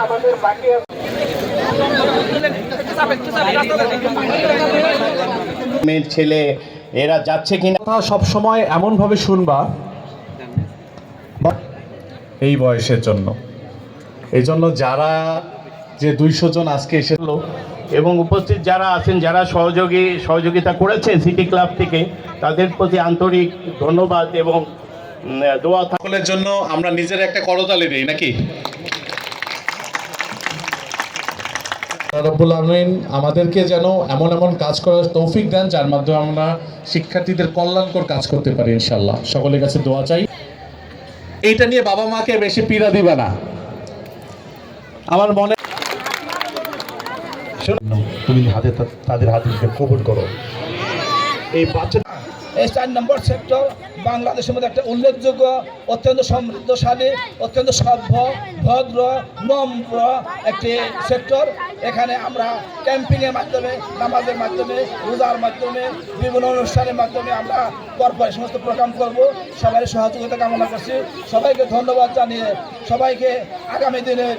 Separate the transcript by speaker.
Speaker 1: আমাদের বাকি মেয়ের ছেলে এরা যাচ্ছে কিনা
Speaker 2: সব সময় এমন ভাবে শুনবা এই বয়সের জন্য। এই জন্য যারা যে 200 জন আজকে এসেছিল
Speaker 1: এবং উপস্থিত যারা আছেন, যারা সহযোগিতা করেছেন সিটি ক্লাব থেকে, তাদের প্রতি আন্তরিক ধন্যবাদ এবং দোয়া
Speaker 2: সকলের জন্য আমরা নিজের একটা করতালি দিই নাকি? রব্বুল আমিন আমাদেরকে যেন এমন এমন কাজ করার তৌফিক দেন যার মাধ্যমে আমরা শিক্ষার্থীদের কল্যাণকর কাজ করতে পারি ইনশাআল্লাহ। সকলের কাছে দোয়া চাই। এইটা নিয়ে বাবা মাকে বেশি পীড়া দিবে না। আমার মনে
Speaker 3: তুমি তাদের হাতে কবুল করো। এই বাচ্চা
Speaker 4: এই 4 নম্বর সেক্টর বাংলাদেশের মধ্যে একটা উল্লেখযোগ্য, অত্যন্ত সমৃদ্ধশালী, অত্যন্ত সভ্য, ভদ্র, নম্র একটি সেক্টর। এখানে আমরা ক্যাম্পিংয়ের মাধ্যমে, নামাজের মাধ্যমে, রোজার মাধ্যমে, বিভিন্ন অনুষ্ঠানের মাধ্যমে আমরা পরপর সমস্ত প্রোগ্রাম করব। সবাই সহযোগিতা কামনা করছি। সবাইকে ধন্যবাদ জানিয়ে সবাইকে আগামী দিনের